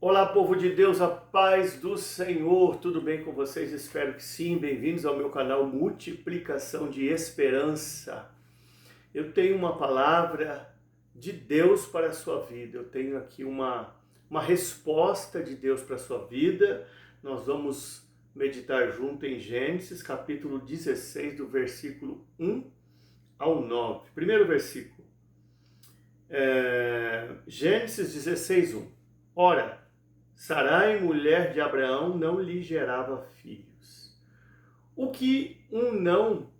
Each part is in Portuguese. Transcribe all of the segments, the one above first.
Olá, povo de Deus, a paz do Senhor, tudo bem com vocês? Espero que sim. Bem-vindos ao meu canal Multiplicação de Esperança. Eu tenho uma palavra de Deus para a sua vida, eu tenho aqui uma resposta de Deus para a sua vida. Nós vamos meditar junto em Gênesis, capítulo 16, do versículo 1 ao 9. Primeiro versículo, Gênesis 16, 1. Ora, Sarai, mulher de Abraão, não lhe gerava filhos. O que um não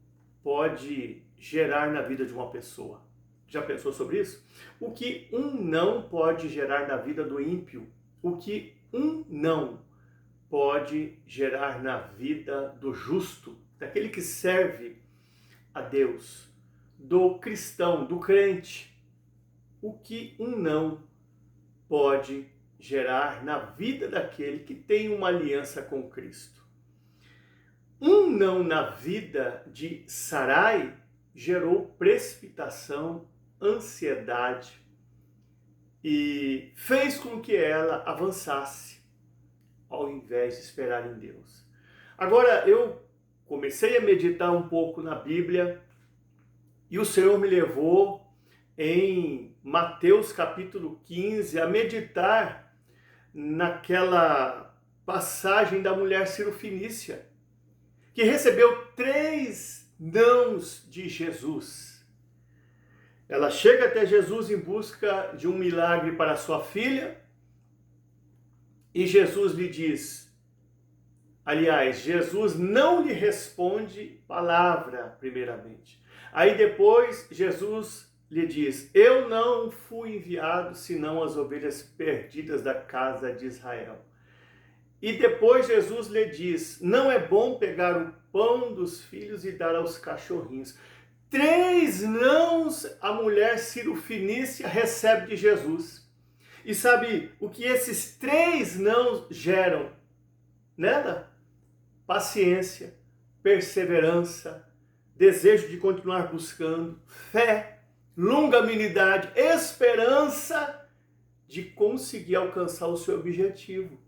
pode gerar na vida de uma pessoa? Já pensou sobre isso? O que um não pode gerar na vida do ímpio? O que um não pode gerar na vida do justo, daquele que serve a Deus, do cristão, do crente? O que um não pode gerar na vida daquele que tem uma aliança com Cristo? Um não na vida de Sarai gerou precipitação, ansiedade e fez com que ela avançasse ao invés de esperar em Deus. Agora eu comecei a meditar um pouco na Bíblia e o Senhor me levou em Mateus capítulo 15 a meditar naquela passagem da mulher cirofenícia, que recebeu 3 nãos de Jesus. Ela chega até Jesus em busca de um milagre para sua filha, e Jesus lhe diz, aliás, Jesus não lhe responde palavra primeiramente. Aí depois Jesus lhe diz, eu não fui enviado senão as ovelhas perdidas da casa de Israel. E depois Jesus lhe diz, não é bom pegar o pão dos filhos e dar aos cachorrinhos. 3 nãos a mulher cirofenícia recebe de Jesus. E sabe o que esses 3 nãos geram nela? Paciência, perseverança, desejo de continuar buscando, fé, longanimidade, esperança de conseguir alcançar o seu objetivo.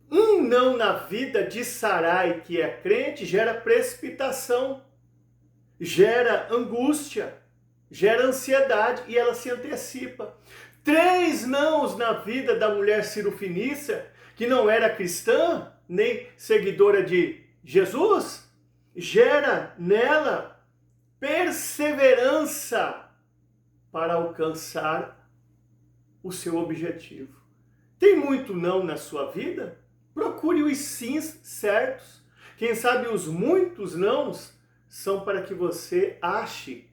Um não na vida de Sarai, que é crente, gera precipitação, gera angústia, gera ansiedade e ela se antecipa. 3 nãos na vida da mulher cirofenícia, que não era cristã, nem seguidora de Jesus, gera nela perseverança para alcançar o seu objetivo. Tem muito não na sua vida? Procure os sims certos. Quem sabe os muitos nãos são para que você ache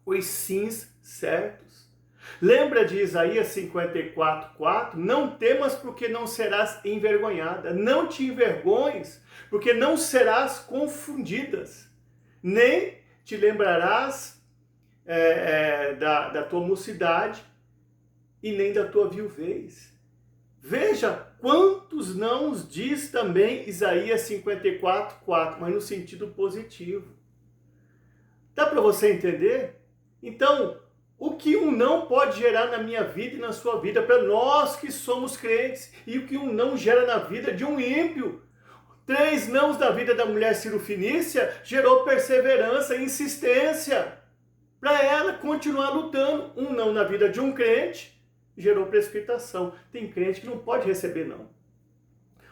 os sims certos. Lembra de Isaías 54:4? Não temas porque não serás envergonhada. Não te envergonhes porque não serás confundidas. Nem te lembrarás da tua mocidade e nem da tua viuvez. Veja quantos nãos diz também Isaías 54:4, mas no sentido positivo. Dá para você entender? Então, o que um não pode gerar na minha vida e na sua vida, para nós que somos crentes, e o que um não gera na vida de um ímpio. 3 nãos da vida da mulher cirofenícia gerou perseverança e insistência para ela continuar lutando. Um não na vida de um crente gerou precipitação. Tem crente que não pode receber não.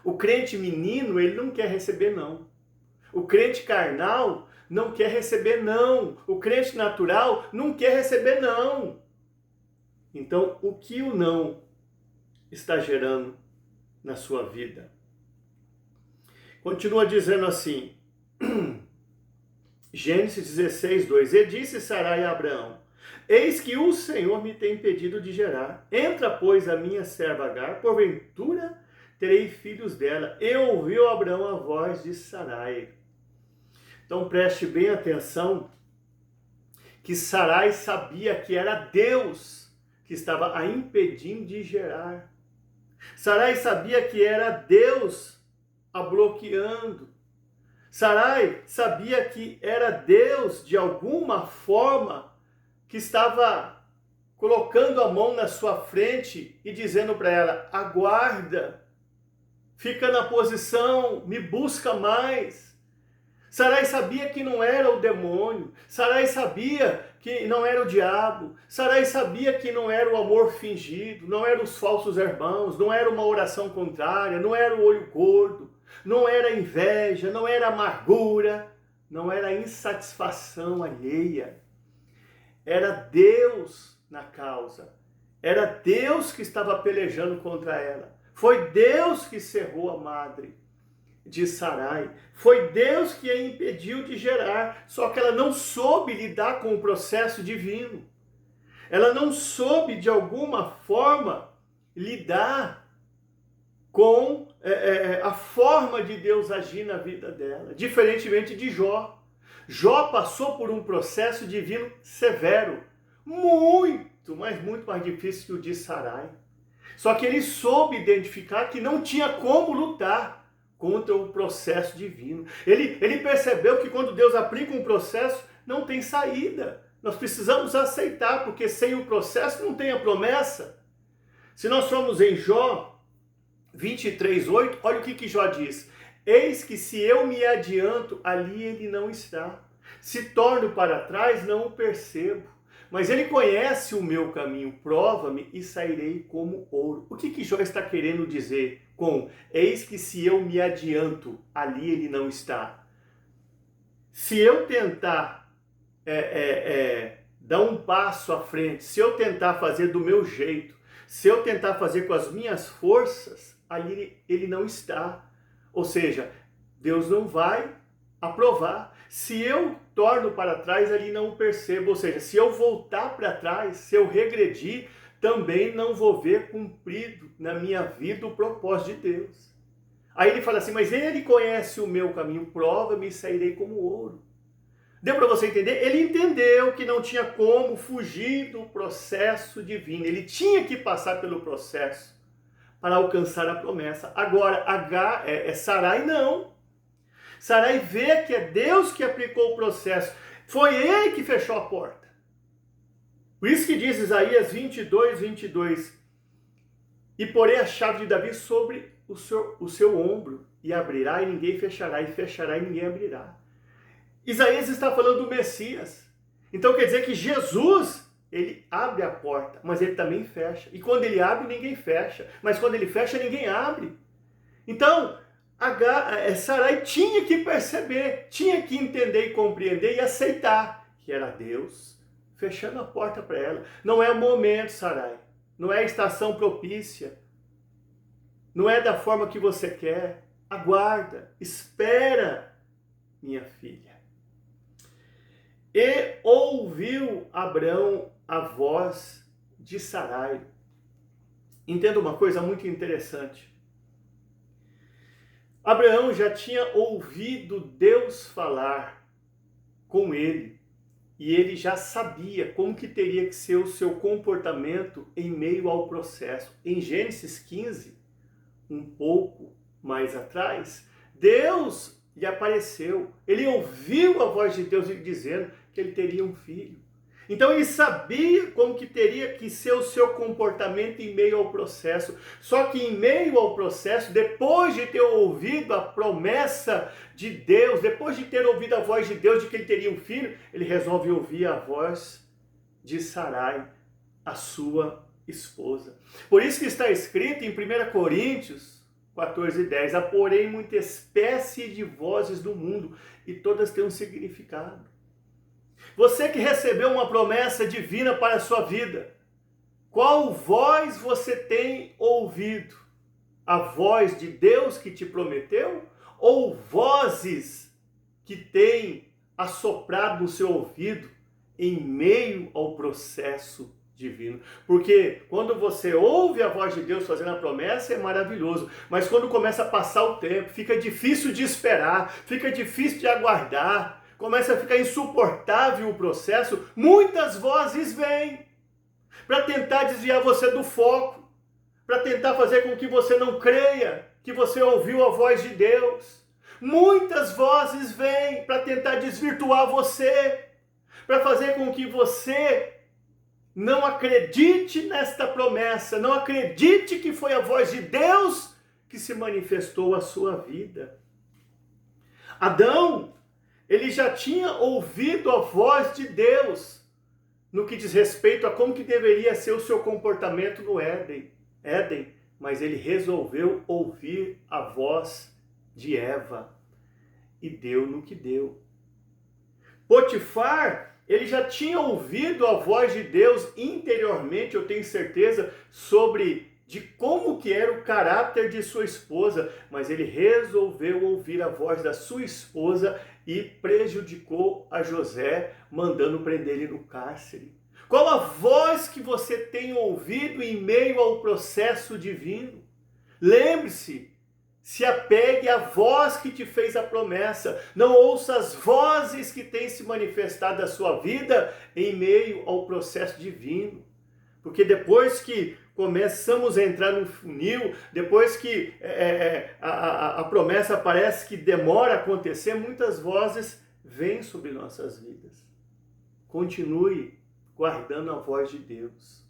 O crente menino, ele não quer receber não. O crente carnal não quer receber não. O crente natural não quer receber não. Então, o que o não está gerando na sua vida? Continua dizendo assim, Gênesis 16, 2. E disse Sarai a Abraão, eis que o Senhor me tem impedido de gerar. Entra, pois, a minha serva Agar, porventura terei filhos dela. E ouviu Abraão a voz de Sarai. Então preste bem atenção que Sarai sabia que era Deus que estava a impedindo de gerar. Sarai sabia que era Deus a bloqueando. Sarai sabia que era Deus, de alguma forma, que estava colocando a mão na sua frente e dizendo para ela: aguarda, fica na posição, me busca mais. Sarai sabia que não era o demônio, Sarai sabia que não era o diabo, Sarai sabia que não era o amor fingido, não eram os falsos irmãos, não era uma oração contrária, não era o olho gordo, não era inveja, não era amargura, não era insatisfação alheia. Era Deus na causa, era Deus que estava pelejando contra ela. Foi Deus que cerrou a madre de Sarai. Foi Deus que a impediu de gerar, só que ela não soube lidar com o processo divino. Ela não soube, de alguma forma, lidar com a forma de Deus agir na vida dela, diferentemente de Jó. Jó passou por um processo divino severo, muito, mas muito mais difícil que o de Sarai. Só que ele soube identificar que não tinha como lutar contra o processo divino. Ele percebeu que quando Deus aplica um processo, não tem saída. Nós precisamos aceitar, porque sem o processo não tem a promessa. Se nós formos em Jó 23:8, olha o que Jó diz: eis que se eu me adianto, ali ele não está. Se torno para trás, não o percebo. Mas ele conhece o meu caminho, prova-me e sairei como ouro. O que Jó está querendo dizer com eis que se eu me adianto, ali ele não está? Se eu tentar dar um passo à frente, se eu tentar fazer do meu jeito, se eu tentar fazer com as minhas forças, ali ele não está. Ou seja, Deus não vai aprovar. Se eu torno para trás, ali não o percebo. Ou seja, se eu voltar para trás, se eu regredir, também não vou ver cumprido na minha vida o propósito de Deus. Aí ele fala assim: mas ele conhece o meu caminho, prova-me e sairei como ouro. Deu para você entender? Ele entendeu que não tinha como fugir do processo divino. Ele tinha que passar pelo processo para alcançar a promessa. Agora, Sarai não. Sarai vê que é Deus que aplicou o processo. Foi ele que fechou a porta. Por isso que diz Isaías 22:22. E porei a chave de Davi sobre o seu ombro, e abrirá e ninguém fechará, e fechará e ninguém abrirá. Isaías está falando do Messias. Então quer dizer que Jesus, ele abre a porta, mas ele também fecha. E quando ele abre, ninguém fecha. Mas quando ele fecha, ninguém abre. Então, Sarai tinha que perceber, tinha que entender e compreender e aceitar que era Deus fechando a porta para ela. Não é o momento, Sarai. Não é a estação propícia. Não é da forma que você quer. Aguarda, espera, minha filha. E ouviu Abrão a voz de Sarai. Entenda uma coisa muito interessante. Abraão já tinha ouvido Deus falar com ele. E ele já sabia como que teria que ser o seu comportamento em meio ao processo. Em Gênesis 15, um pouco mais atrás, Deus lhe apareceu. Ele ouviu a voz de Deus lhe dizendo que ele teria um filho. Então ele sabia como que teria que ser o seu comportamento em meio ao processo. Só que em meio ao processo, depois de ter ouvido a promessa de Deus, depois de ter ouvido a voz de Deus de que ele teria um filho, ele resolve ouvir a voz de Sarai, a sua esposa. Por isso que está escrito em 1 Coríntios 14:10, há porém muita espécie de vozes do mundo e todas têm um significado. Você que recebeu uma promessa divina para a sua vida, qual voz você tem ouvido? A voz de Deus que te prometeu? Ou vozes que têm assoprado no seu ouvido em meio ao processo divino? Porque quando você ouve a voz de Deus fazendo a promessa, é maravilhoso. Mas quando começa a passar o tempo, fica difícil de esperar, fica difícil de aguardar, começa a ficar insuportável o processo, muitas vozes vêm para tentar desviar você do foco, para tentar fazer com que você não creia que você ouviu a voz de Deus. Muitas vozes vêm para tentar desvirtuar você, para fazer com que você Não acredite nesta promessa, não acredite que foi a voz de Deus que se manifestou à sua vida. Adão, ele já tinha ouvido a voz de Deus no que diz respeito a como que deveria ser o seu comportamento no Éden, mas ele resolveu ouvir a voz de Eva e deu no que deu. Potifar, ele já tinha ouvido a voz de Deus interiormente, eu tenho certeza, de como que era o caráter de sua esposa, mas ele resolveu ouvir a voz da sua esposa e prejudicou a José, mandando prender ele no cárcere. Qual a voz que você tem ouvido em meio ao processo divino? Lembre-se, se apegue à voz que te fez a promessa. Não ouça as vozes que têm se manifestado na sua vida em meio ao processo divino. Porque depois que começamos a entrar no funil, depois que a promessa parece que demora a acontecer, muitas vozes vêm sobre nossas vidas. Continue guardando a voz de Deus.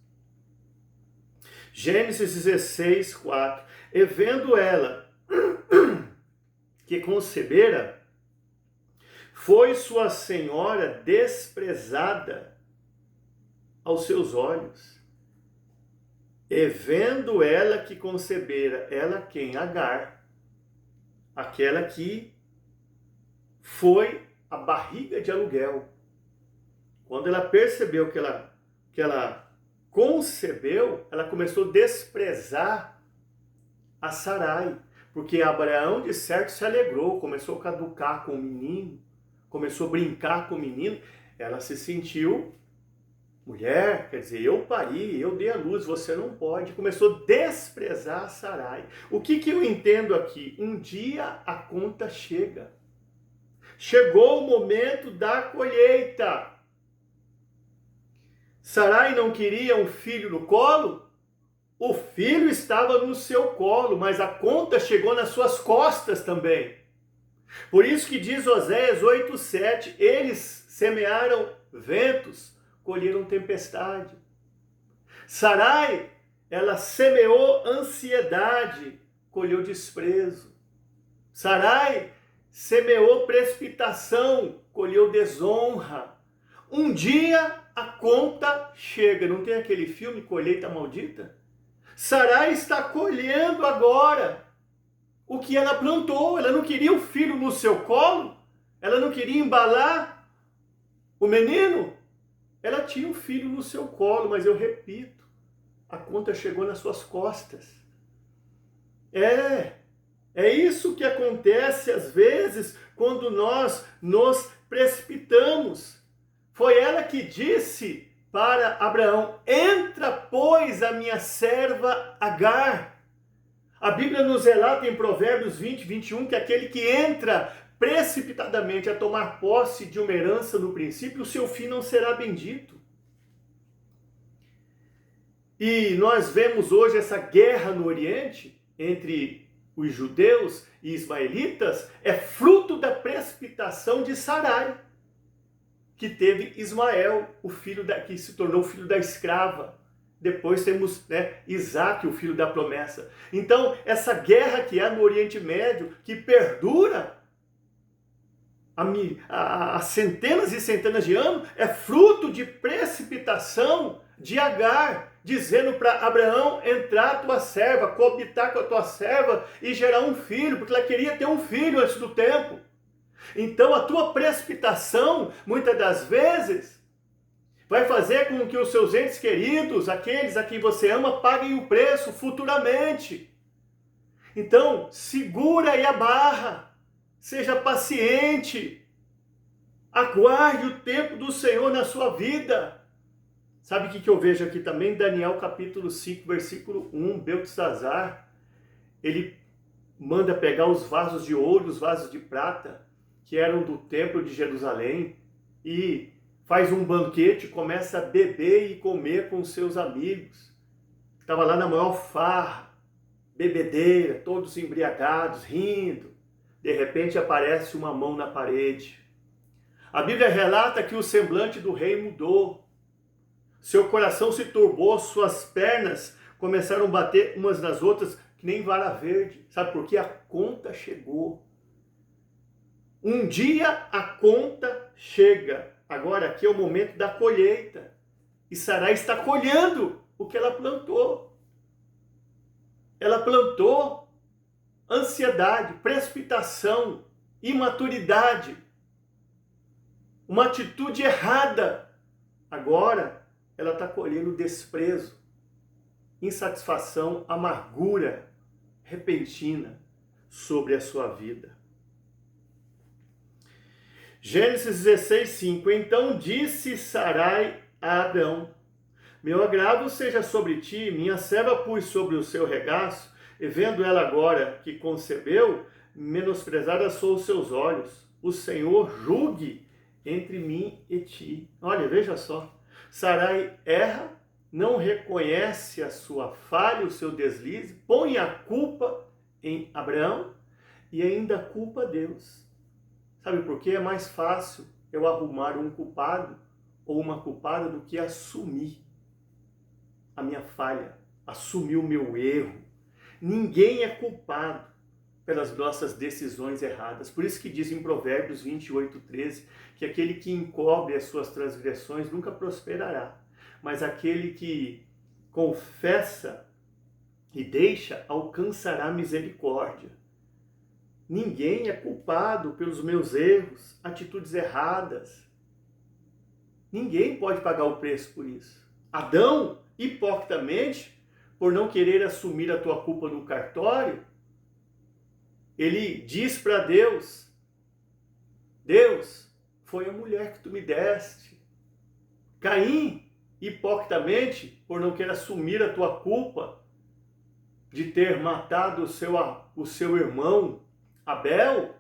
Gênesis 16, 4. E vendo ela que concebera, foi sua senhora desprezada aos seus olhos. E vendo ela que concebera, ela quem? Agar, aquela que foi a barriga de aluguel. Quando ela percebeu que ela concebeu, ela começou a desprezar a Sarai, porque Abraão de certo se alegrou, começou a caducar com o menino, começou a brincar com o menino, ela se sentiu mulher, quer dizer, eu pari, eu dei a luz, você não pode. Começou a desprezar a Sarai. O que eu entendo aqui? Um dia a conta chega. Chegou o momento da colheita. Sarai não queria um filho no colo? O filho estava no seu colo, mas a conta chegou nas suas costas também. Por isso que diz Oséias 8:7, eles semearam ventos, colheram tempestade. Sarai, ela semeou ansiedade, colheu desprezo. Sarai semeou precipitação, colheu desonra. Um dia a conta chega. Não tem aquele filme Colheita Maldita? Sarai está colhendo agora o que ela plantou. Ela não queria o filho no seu colo, ela não queria embalar o menino. Ela tinha um filho no seu colo, mas eu repito, a conta chegou nas suas costas. É isso que acontece às vezes quando nós nos precipitamos. Foi ela que disse para Abraão, entra, pois, a minha serva Agar. A Bíblia nos relata em Provérbios 20, 21, que aquele que entra precipitadamente a tomar posse de uma herança no princípio, o seu fim não será bendito. E nós vemos hoje essa guerra no Oriente entre os judeus e ismaelitas, é fruto da precipitação de Sarai, que teve Ismael, que se tornou filho da escrava. Depois temos Isaac, o filho da promessa. Então, essa guerra que há no Oriente Médio, que perdura há centenas e centenas de anos, é fruto de precipitação de Agar, dizendo para Abraão entrar a tua serva, coabitar com a tua serva e gerar um filho, porque ela queria ter um filho antes do tempo. Então a tua precipitação, muitas das vezes, vai fazer com que os seus entes queridos, aqueles a quem você ama, paguem o preço futuramente. Então, segura aí a barra, seja paciente, aguarde o tempo do Senhor na sua vida. Sabe o que eu vejo aqui também? Daniel capítulo 5, versículo 1, Beltesazar, ele manda pegar os vasos de ouro, os vasos de prata, que eram do templo de Jerusalém, e faz um banquete, começa a beber e comer com os seus amigos. Estava lá na maior farra, bebedeira, todos embriagados, rindo. De repente aparece uma mão na parede. A Bíblia relata que o semblante do rei mudou. seu coração se turbou, suas pernas começaram a bater umas nas outras, que nem vara verde. Sabe por quê? A conta chegou. Um dia a conta chega. Agora aqui é o momento da colheita. E Sarai está colhendo o que ela plantou. Ela plantou ansiedade, precipitação, imaturidade, uma atitude errada. Agora ela está colhendo desprezo, insatisfação, amargura repentina sobre a sua vida. Gênesis 16, 5. Então disse Sarai a Abrão: meu agrado seja sobre ti, minha serva pus sobre o seu regaço, e vendo ela agora que concebeu, menosprezada são os seus olhos. O Senhor julgue entre mim e ti. Olha, veja só. Sarai erra, não reconhece a sua falha, o seu deslize, põe a culpa em Abraão e ainda culpa Deus. Sabe por quê? É mais fácil eu arrumar um culpado ou uma culpada do que assumir a minha falha, assumir o meu erro. Ninguém é culpado pelas nossas decisões erradas. Por isso que diz em Provérbios 28, 13, que aquele que encobre as suas transgressões nunca prosperará, mas aquele que confessa e deixa alcançará misericórdia. Ninguém é culpado pelos meus erros, atitudes erradas. Ninguém pode pagar o preço por isso. Adão, hipocritamente, por não querer assumir a tua culpa no cartório, ele diz para Deus: Deus, foi a mulher que tu me deste. Caim, hipocritamente, por não querer assumir a tua culpa de ter matado o seu irmão Abel,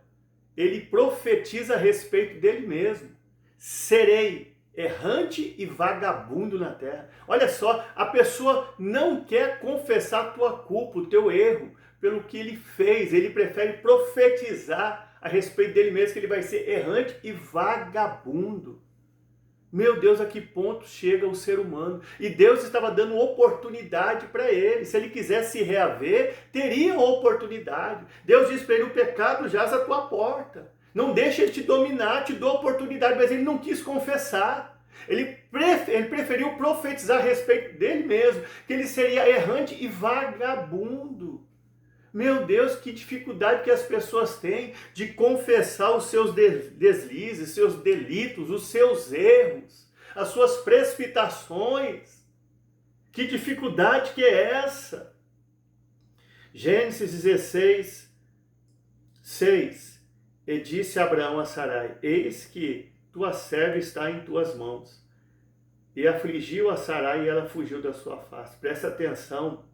ele profetiza a respeito dele mesmo: serei errante e vagabundo na terra. Olha só, a pessoa não quer confessar a tua culpa, o teu erro, pelo que ele fez. Ele prefere profetizar a respeito dele mesmo, que ele vai ser errante e vagabundo. Meu Deus, a que ponto chega o ser humano? E Deus estava dando oportunidade para ele. Se ele quisesse se reaver, teria oportunidade. Deus disse para ele: o pecado jaz à tua porta. Não deixa ele te dominar, te dou oportunidade. Mas ele não quis confessar. Ele preferiu profetizar a respeito dele mesmo, que ele seria errante e vagabundo. Meu Deus, que dificuldade que as pessoas têm de confessar os seus deslizes, seus delitos, os seus erros, as suas precipitações. Que dificuldade que é essa? Gênesis 16, 6. E disse Abraão a Sarai: eis que tua serva está em tuas mãos. E afligiu a Sarai e ela fugiu da sua face. Presta atenção,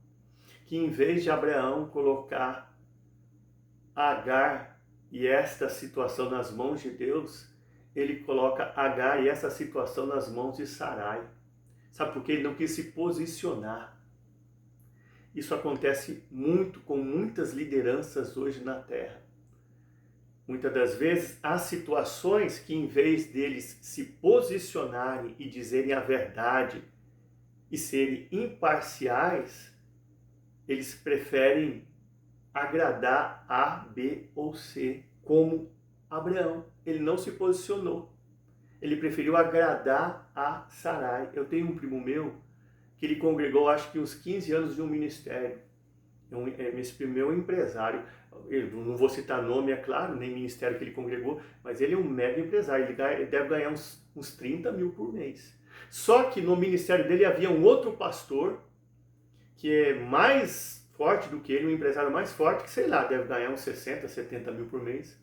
que em vez de Abraão colocar Agar e esta situação nas mãos de Deus, ele coloca Agar e essa situação nas mãos de Sarai. Sabe por quê? Ele não quis se posicionar. Isso acontece muito com muitas lideranças hoje na terra. Muitas das vezes há situações que, em vez deles se posicionarem e dizerem a verdade e serem imparciais, eles preferem agradar A, B ou C, como Abraão. Ele não se posicionou. Ele preferiu agradar a Sarai. Eu tenho um primo meu que ele congregou, acho que uns 15 anos de um ministério. Esse primo meu é um empresário. Eu não vou citar nome, é claro, nem ministério que ele congregou, mas ele é um mega empresário. Ele deve ganhar uns 30 mil por mês. Só que no ministério dele havia um outro pastor que é mais forte do que ele, um empresário mais forte, que sei lá, deve ganhar uns 60, 70 mil por mês,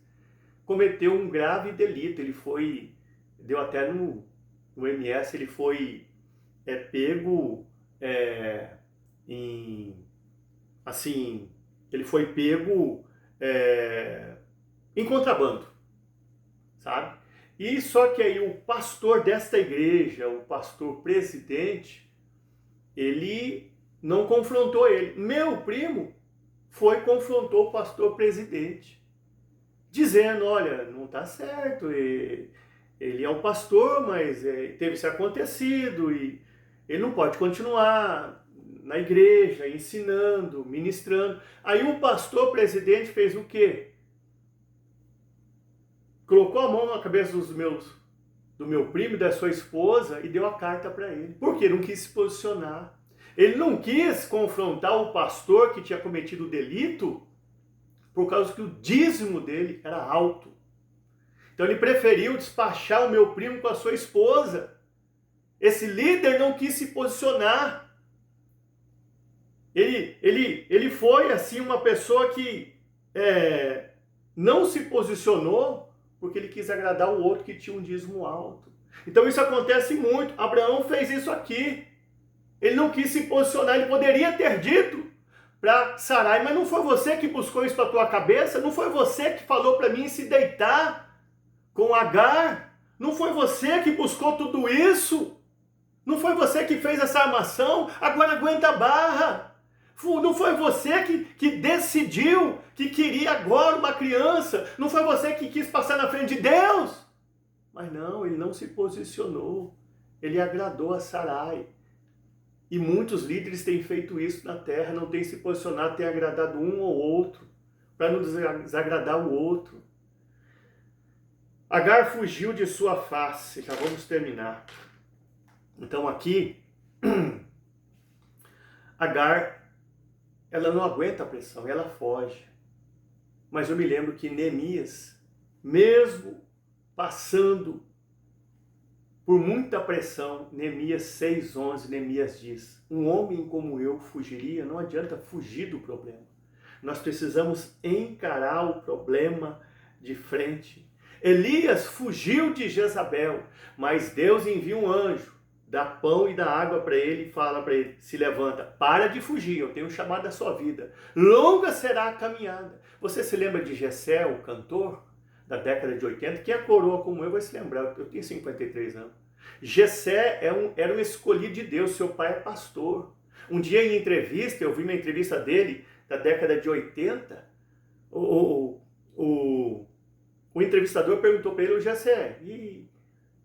cometeu um grave delito. Ele foi, deu até no MS, ele foi pego ele foi pego em contrabando, sabe? E só que aí o pastor desta igreja, o pastor presidente, ele não confrontou ele. Meu primo confrontou o pastor presidente, dizendo: olha, não está certo, ele é um pastor, mas teve isso acontecido, e Ele não pode continuar na igreja, ensinando, ministrando. Aí o pastor presidente fez o quê? Colocou a mão na cabeça do meu primo e da sua esposa e deu a carta para ele. Porque ele não quis se posicionar. Ele não quis confrontar o pastor que tinha cometido o delito por causa que o dízimo dele era alto. Então ele preferiu despachar o meu primo com a sua esposa. Esse líder não quis se posicionar. Ele foi assim uma pessoa que não se posicionou porque ele quis agradar o outro que tinha um dízimo alto. Então isso acontece muito. Abraão fez isso aqui. Ele não quis se posicionar. Ele poderia ter dito para Sarai, mas não foi você que buscou isso para a tua cabeça? Não foi você que falou para mim se deitar com Agar? Não foi você que buscou tudo isso? Não foi você que fez essa armação? Agora aguenta a barra. Não foi você que decidiu que queria agora uma criança. Não foi você que quis passar na frente de Deus. Mas não, ele não se posicionou. Ele agradou a Sarai. E muitos líderes têm feito isso na terra, não têm se posicionado, têm agradado um ou outro, para não desagradar o outro. Agar fugiu de sua face. Já vamos terminar. Então aqui, Agar, ela não aguenta a pressão, ela foge. Mas eu me lembro que Neemias, mesmo passando por muita pressão, Neemias 6:11, Neemias diz: um homem como eu fugiria? Não adianta fugir do problema. Nós precisamos encarar o problema de frente. Elias fugiu de Jezabel, mas Deus envia um anjo, dá pão e dá água para ele e fala para ele: se levanta, para de fugir, eu tenho chamado a sua vida. Longa será a caminhada. Você se lembra de Jessé, o cantor da década de 80? Quem é coroa como eu vai se lembrar, eu tenho 53 anos. Jessé era um escolhido de Deus, seu pai é pastor. Um dia em entrevista, eu vi uma entrevista dele da década de 80, o entrevistador perguntou para ele: Jessé,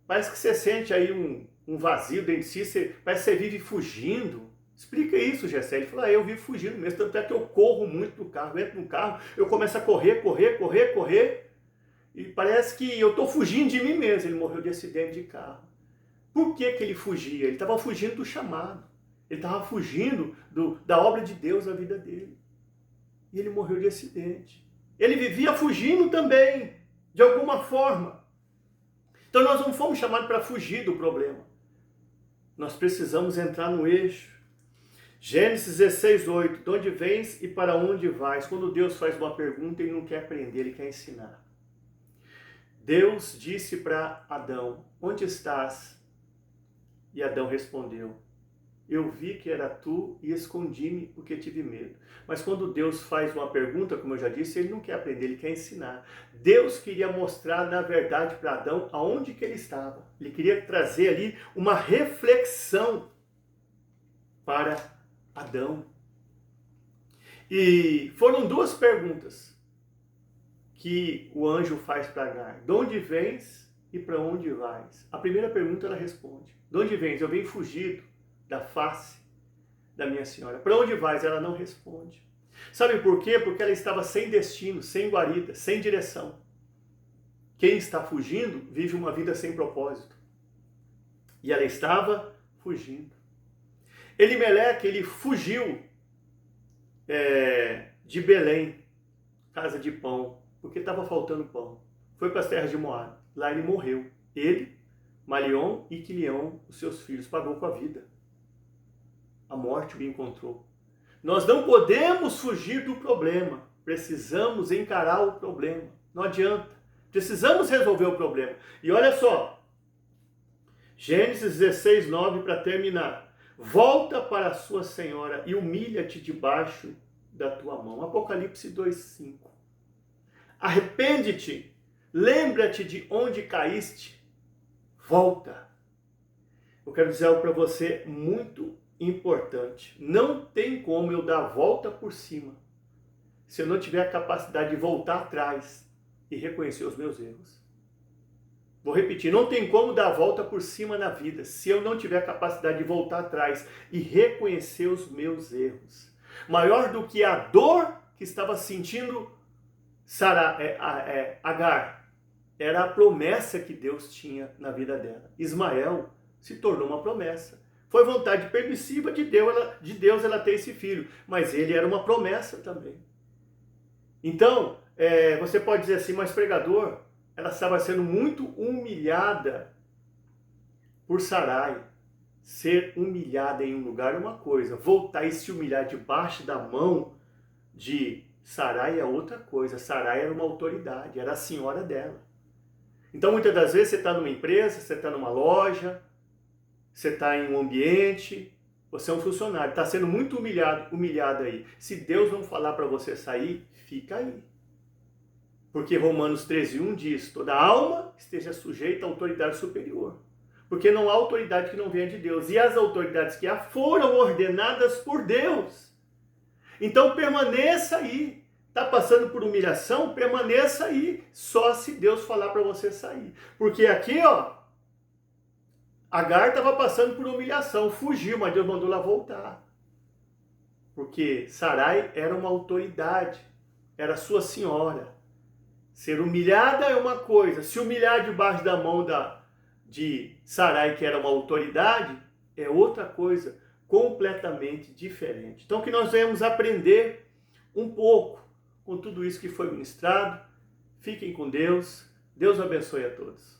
parece que você sente aí um vazio dentro de si, parece que você vive fugindo. Explica isso, Jessé. Ele falou: eu vivo fugindo mesmo, tanto é que eu corro muito do carro, eu entro no carro, eu começo a correr, e parece que eu estou fugindo de mim mesmo. Ele morreu de acidente de carro. Por que ele fugia? Ele estava fugindo do chamado, ele estava fugindo da obra de Deus na vida dele. E ele morreu de acidente. Ele vivia fugindo também, de alguma forma. Então nós não fomos chamados para fugir do problema. Nós precisamos entrar no eixo. Gênesis 16:8. De onde vens e para onde vais? Quando Deus faz uma pergunta, ele não quer aprender, ele quer ensinar. Deus disse para Adão: onde estás? E Adão respondeu: eu vi que era tu e escondi-me porque tive medo. Mas quando Deus faz uma pergunta, como eu já disse, ele não quer aprender, ele quer ensinar. Deus queria mostrar, na verdade, para Adão aonde que ele estava. Ele queria trazer ali uma reflexão para Adão. E foram duas perguntas que o anjo faz para Agar: de onde vens e para onde vais? A primeira pergunta ela responde: de onde vens? Eu venho fugido da face da minha senhora. Para onde vais? Ela não responde. Sabe por quê? Porque ela estava sem destino, sem guarida, sem direção. Quem está fugindo vive uma vida sem propósito. E ela estava fugindo. Elimeleque, ele fugiu de Belém, casa de pão, porque estava faltando pão. Foi para as terras de Moab. Lá ele morreu. Ele, Malion e Quilion, os seus filhos, pagou com a vida. A morte o encontrou. Nós não podemos fugir do problema. Precisamos encarar o problema. Não adianta. Precisamos resolver o problema. E olha só. Gênesis 16:9 para terminar. Volta para a sua senhora e humilha-te debaixo da tua mão. Apocalipse 2:5. Arrepende-te. Lembra-te de onde caíste. Volta. Eu quero dizer algo para você muito importante. Não tem como eu dar a volta por cima se eu não tiver a capacidade de voltar atrás e reconhecer os meus erros. Vou repetir, não tem como dar a volta por cima na vida se eu não tiver a capacidade de voltar atrás e reconhecer os meus erros. Maior do que a dor que estava sentindo Agar, era a promessa que Deus tinha na vida dela. Ismael se tornou uma promessa. Foi vontade permissiva de Deus ela ter esse filho, mas ele era uma promessa também. Então, você pode dizer assim, mas pregador, ela estava sendo muito humilhada por Sarai. Ser humilhada em um lugar é uma coisa, voltar e se humilhar debaixo da mão de Sarai é outra coisa. Sarai era uma autoridade, era a senhora dela. Então, muitas das vezes, você está numa empresa, você está numa loja, você está em um ambiente, você é um funcionário, está sendo muito humilhado aí. Se Deus não falar para você sair, fica aí. Porque Romanos 13:1 diz, toda alma esteja sujeita à autoridade superior. Porque não há autoridade que não venha de Deus. E as autoridades que há foram ordenadas por Deus. Então permaneça aí. Está passando por humilhação? Permaneça aí. Só se Deus falar para você sair. Porque aqui, ó, Agar estava passando por humilhação. Fugiu, mas Deus mandou ela voltar. Porque Sarai era uma autoridade. Era sua senhora. Ser humilhada é uma coisa. Se humilhar debaixo da mão de Sarai, que era uma autoridade, é outra coisa completamente diferente. Então que nós venhamos aprender um pouco com tudo isso que foi ministrado. Fiquem com Deus. Deus abençoe a todos.